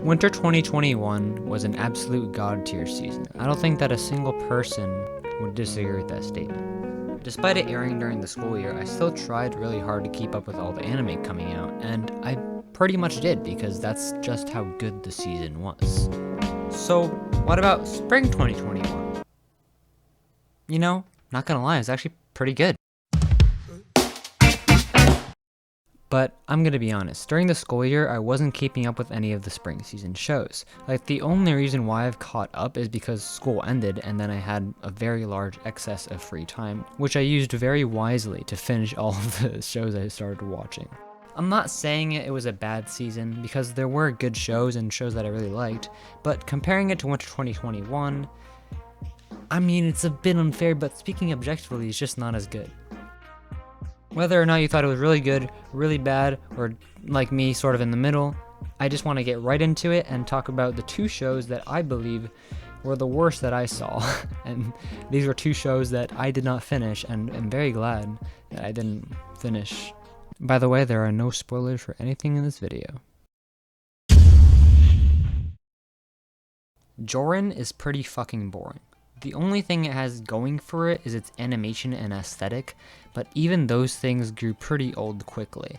Winter 2021 was an absolute god tier season. I don't think that a single person would disagree with that statement. Despite it airing during the school year, I still tried really hard to keep up with all the anime coming out, and I pretty much did because that's just how good the season was. So, what about spring 2021? You know, not gonna lie, it's actually pretty good. But I'm gonna be honest, during the school year, I wasn't keeping up with any of the spring season shows. Like, the only reason why I've caught up is because school ended and then I had a very large excess of free time, which I used very wisely to finish all of the shows I started watching. I'm not saying it was a bad season, because there were good shows and shows that I really liked, but comparing it to Winter 2021, I mean, it's a bit unfair, but speaking objectively, it's just not as good. Whether or not you thought it was really good, really bad, or like me, sort of in the middle, I just want to get right into it and talk about the two shows that I believe were the worst that I saw. And these were two shows that I did not finish, and I'm very glad that I didn't finish. By the way, there are no spoilers for anything in this video. Joran is pretty fucking boring. The only thing it has going for it is its animation and aesthetic, but even those things grew pretty old quickly.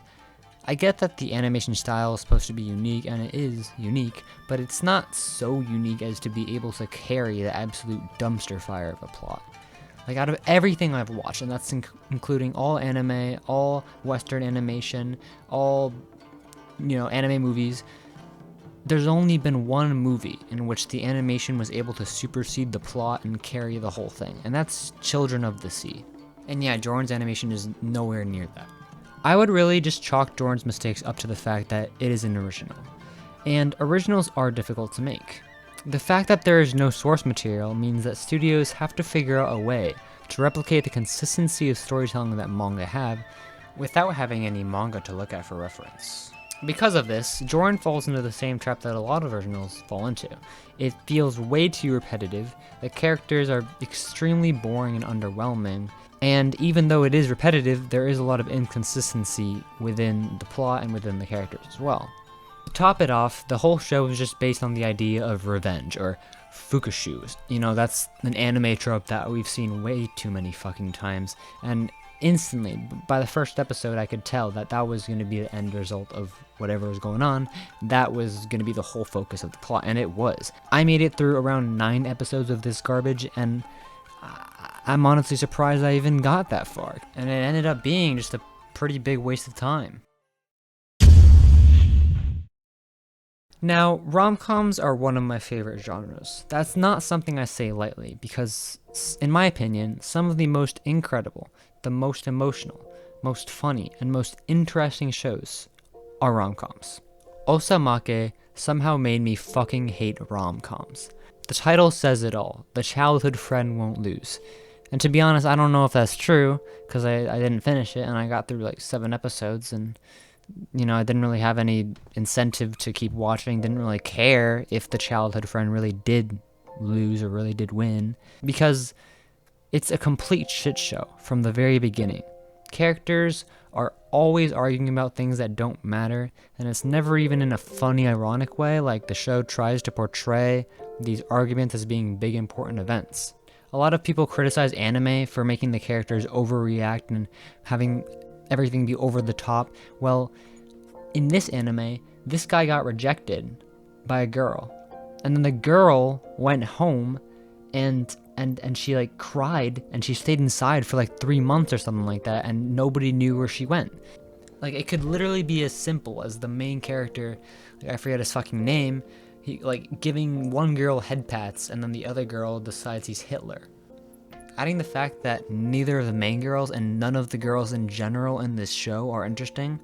I get that the animation style is supposed to be unique, and it is unique, but it's not so unique as to be able to carry the absolute dumpster fire of a plot. Like, out of everything I've watched, and that's including all anime, all Western animation, all, anime movies, there's only been one movie in which the animation was able to supersede the plot and carry the whole thing, and that's Children of the Sea. And yeah, Joran's animation is nowhere near that. I would really just chalk Joran's mistakes up to the fact that it is an original. And originals are difficult to make. The fact that there is no source material means that studios have to figure out a way to replicate the consistency of storytelling that manga have without having any manga to look at for reference. Because of this, Joran falls into the same trap that a lot of originals fall into. It feels way too repetitive, the characters are extremely boring and underwhelming, and even though it is repetitive, there is a lot of inconsistency within the plot and within the characters as well. To top it off, the whole show is just based on the idea of revenge, or fukushu. That's an anime trope that we've seen way too many fucking times, and instantly, by the first episode, I could tell that that was going to be the end result of whatever was going on. That was going to be the whole focus of the plot, and it was. I made it through around 9 episodes of this garbage, and I'm honestly surprised I even got that far. And it ended up being just a pretty big waste of time. Now, rom-coms are one of my favorite genres. That's not something I say lightly, because, in my opinion, some of the most incredible, the most emotional, most funny, and most interesting shows are rom-coms. Osamake somehow made me fucking hate rom-coms. The title says it all. The childhood friend won't lose. And to be honest, I don't know if that's true, because I didn't finish it, and I got through like 7 episodes, and I didn't really have any incentive to keep watching, didn't really care if the childhood friend really did lose or really did win, because it's a complete shit show from the very beginning. Characters are always arguing about things that don't matter, and it's never even in a funny, ironic way. Like, the show tries to portray these arguments as being big, important events. A lot of people criticize anime for making the characters overreact and having everything be over the top. Well, in this anime, this guy got rejected by a girl, and then the girl went home and she like cried, and she stayed inside for like 3 months or something like that, and nobody knew where she went. Like, it could literally be as simple as the main character, like, I forget his fucking name, he like giving one girl head pats, and then the other girl decides he's Hitler. Adding the fact that neither of the main girls and none of the girls in general in this show are interesting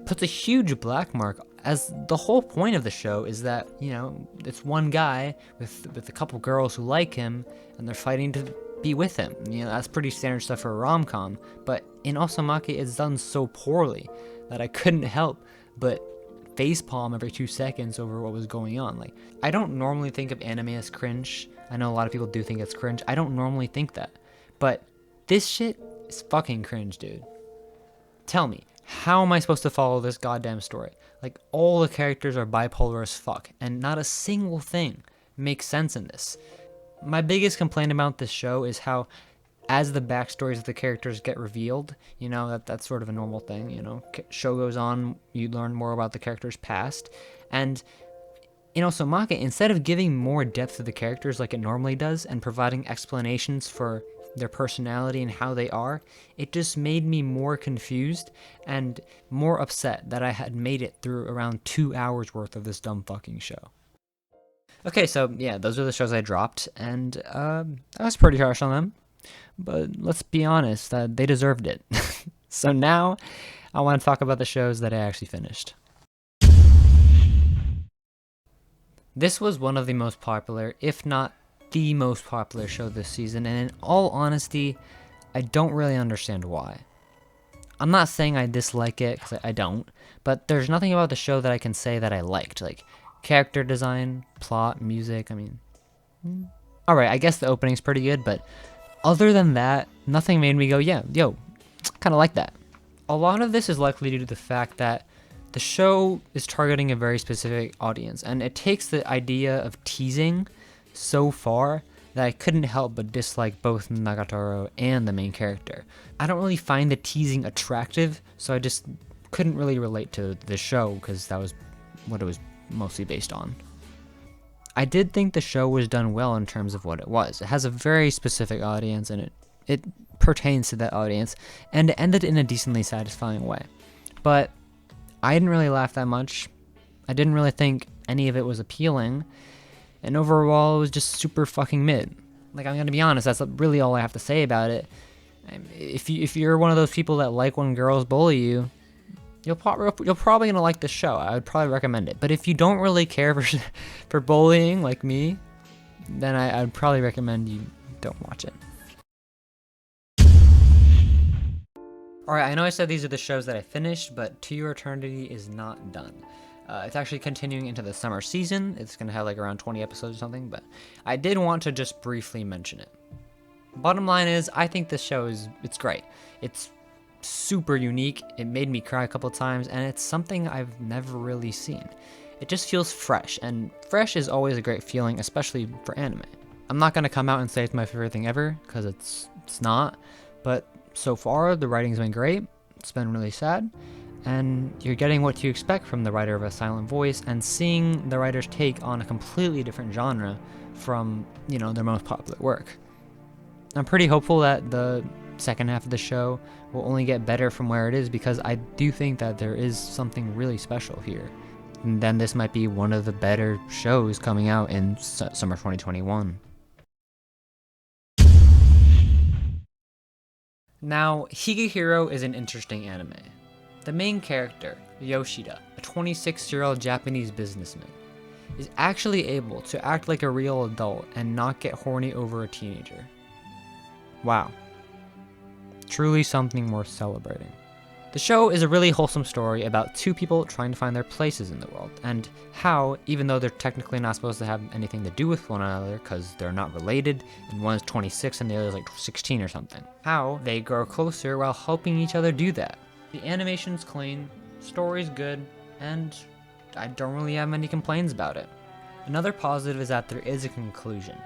puts a huge black mark, as the whole point of the show is that, it's one guy with a couple girls who like him, and they're fighting to be with him. That's pretty standard stuff for a rom-com, but in Osamake it's done so poorly that I couldn't help but facepalm every 2 seconds over what was going on. Like, I don't normally think of anime as cringe. I know a lot of people do think it's cringe. I don't normally think that, but this shit is fucking cringe, dude. Tell me, how am I supposed to follow this goddamn story? Like, all the characters are bipolar as fuck, and not a single thing makes sense in this. My biggest complaint about this show is how, as the backstories of the characters get revealed, that's sort of a normal thing, show goes on, you learn more about the character's past, and in Osamake, instead of giving more depth to the characters like it normally does and providing explanations for their personality and how they are, it just made me more confused and more upset that I had made it through around 2 hours worth of this dumb fucking show. Okay, so yeah, those are the shows I dropped, and I was pretty harsh on them, but let's be honest, they deserved it. So now, I want to talk about the shows that I actually finished. This was one of the most popular, if not the most popular show this season, and in all honesty, I don't really understand why. I'm not saying I dislike it, because I don't, but there's nothing about the show that I can say that I liked, like character design, plot, music, alright, I guess the opening's pretty good, but other than that, nothing made me go, yeah, yo, kinda like that. A lot of this is likely due to the fact that the show is targeting a very specific audience, and it takes the idea of teasing so far that I couldn't help but dislike both Nagatoro and the main character. I don't really find the teasing attractive, so I just couldn't really relate to the show because that was what it was mostly based on. I did think the show was done well in terms of what it was. It has a very specific audience, and it pertains to that audience, and it ended in a decently satisfying way. But I didn't really laugh that much. I didn't really think any of it was appealing, and overall it was just super fucking mid. Like, I'm gonna be honest, that's really all I have to say about it. If you're one of those people that like when girls bully you, you're probably gonna like this show. I would probably recommend it. But if you don't really care for bullying like me, then I'd probably recommend you don't watch it. Alright, I know I said these are the shows that I finished, but To Your Eternity is not done. It's actually continuing into the summer season. It's going to have like around 20 episodes or something, but I did want to just briefly mention it. Bottom line is, I think this show it's great. It's super unique, it made me cry a couple times, and it's something I've never really seen. It just feels fresh, and fresh is always a great feeling, especially for anime. I'm not going to come out and say it's my favorite thing ever, because it's not, but so far, the writing's been great, it's been really sad, and you're getting what you expect from the writer of A Silent Voice, and seeing the writer's take on a completely different genre from, their most popular work. I'm pretty hopeful that the second half of the show will only get better from where it is, because I do think that there is something really special here. And then this might be one of the better shows coming out in summer 2021. Now, Higehiro is an interesting anime. The main character, Yoshida, a 26-year-old Japanese businessman, is actually able to act like a real adult and not get horny over a teenager. Wow. Truly something worth celebrating. The show is a really wholesome story about two people trying to find their places in the world, and how, even though they're technically not supposed to have anything to do with one another because they're not related, and one is 26 and the other is like 16 or something, how they grow closer while helping each other do that. The animation's clean, story's good, and I don't really have many complaints about it. Another positive is that there is a conclusion,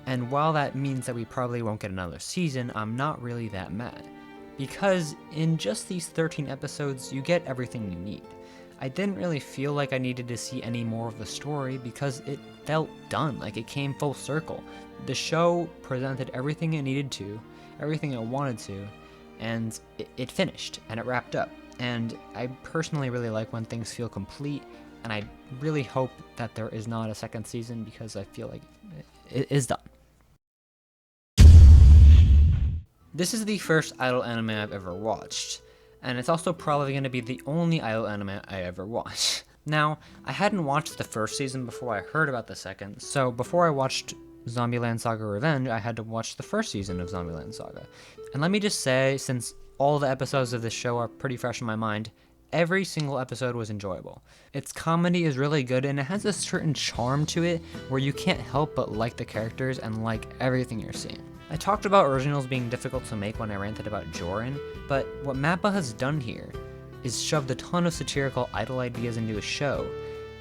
and while that means that we probably won't get another season, I'm not really that mad. Because in just these 13 episodes, you get everything you need. I didn't really feel like I needed to see any more of the story because it felt done, like it came full circle. The show presented everything it needed to, everything it wanted to, and it finished, and it wrapped up. And I personally really like when things feel complete, and I really hope that there is not a second season because I feel like it is done. This is the first idol anime I've ever watched, and it's also probably going to be the only idol anime I ever watch. Now, I hadn't watched the first season before I heard about the second, so before I watched Zombieland Saga Revenge, I had to watch the first season of Zombieland Saga. And let me just say, since all the episodes of this show are pretty fresh in my mind, every single episode was enjoyable. Its comedy is really good, and it has a certain charm to it where you can't help but like the characters and like everything you're seeing. I talked about originals being difficult to make when I ranted about Joran, but what MAPPA has done here is shoved a ton of satirical idol ideas into a show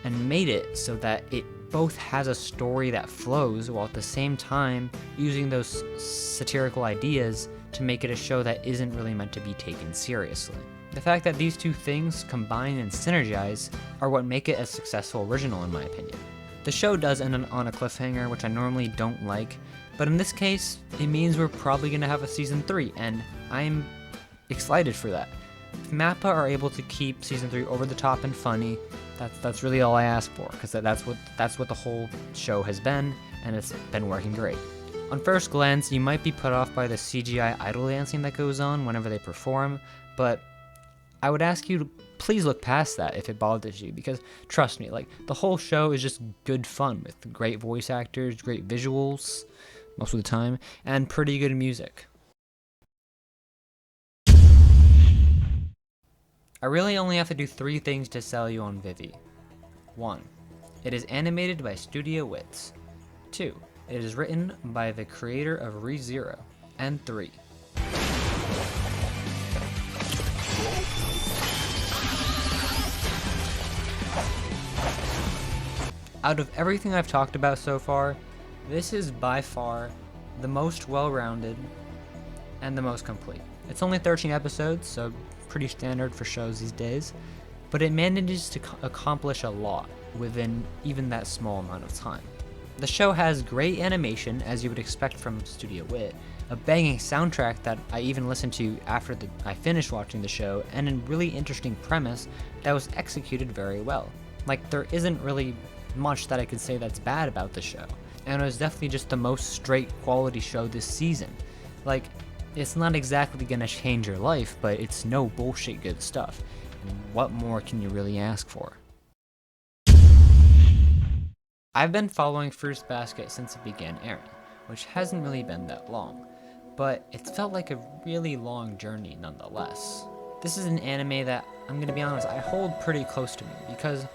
and made it so that it both has a story that flows while at the same time using those satirical ideas to make it a show that isn't really meant to be taken seriously. The fact that these two things combine and synergize are what make it a successful original in my opinion. The show does end on a cliffhanger, which I normally don't like, but in this case, it means we're probably going to have a season 3, and I'm excited for that. If MAPPA are able to keep season 3 over the top and funny, that's really all I ask for, because that's what the whole show has been, and it's been working great. On first glance, you might be put off by the CGI idol dancing that goes on whenever they perform, but I would ask you to please look past that if it bothers you, because trust me, like, the whole show is just good fun with great voice actors, great visuals most of the time, and pretty good music. I really only have to do 3 things to sell you on Vivy. 1. It is animated by Studio Wits. 2. It is written by the creator of ReZero. And 3. Out of everything I've talked about so far, this is by far the most well-rounded and the most complete. It's only 13 episodes, so pretty standard for shows these days, but it manages to accomplish a lot within even that small amount of time. The show has great animation, as you would expect from Studio Wit, a banging soundtrack that I even listened to after I finished watching the show, and a really interesting premise that was executed very well. Like, there isn't really much that I could say that's bad about the show, and it was definitely just the most straight quality show this season. Like, it's not exactly gonna change your life, but it's no bullshit good stuff. And what more can you really ask for? I've been following Fruits Basket since it began airing, which hasn't really been that long, but it's felt like a really long journey nonetheless. This is an anime that, I'm gonna be honest, I hold pretty close to me, because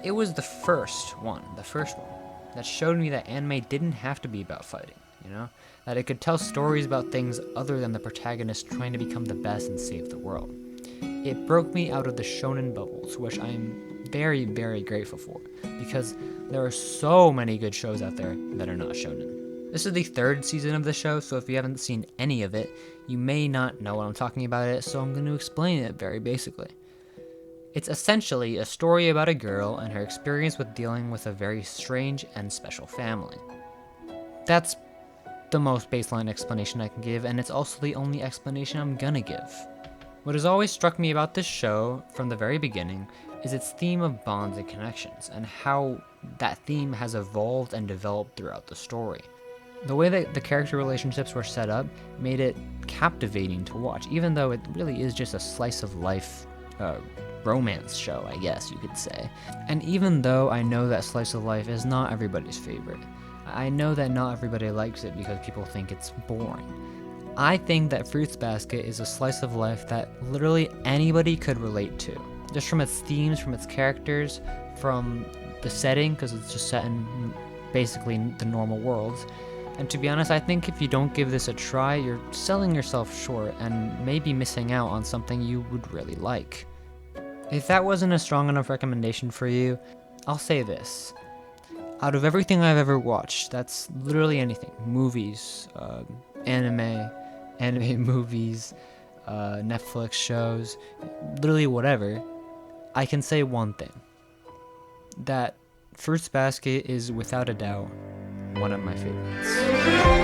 it was the first one that showed me that anime didn't have to be about fighting, you know? That it could tell stories about things other than the protagonist trying to become the best and save the world. It broke me out of the shonen bubbles, which I'm very, very grateful for, because there are so many good shows out there that are not shonen. This is the 3rd season of the show, so if you haven't seen any of it, you may not know what I'm talking about, so I'm going to explain it very basically. It's essentially a story about a girl and her experience with dealing with a very strange and special family. That's the most baseline explanation I can give, and it's also the only explanation I'm gonna give. What has always struck me about this show from the very beginning is its theme of bonds and connections, and how that theme has evolved and developed throughout the story. The way that the character relationships were set up made it captivating to watch, even though it really is just a slice of life romance show, I guess you could say. And even though I know that slice of life is not everybody's favorite, I know that not everybody likes it because people think it's boring. I think that Fruits Basket is a slice of life that literally anybody could relate to. Just from its themes, from its characters, from the setting, because it's just set in basically the normal worlds. And to be honest, I think if you don't give this a try, you're selling yourself short and maybe missing out on something you would really like. If that wasn't a strong enough recommendation for you, I'll say this. Out of everything I've ever watched, that's literally anything, movies, anime movies, Netflix shows, literally whatever, I can say one thing. That Fruits Basket is without a doubt one of my favorites.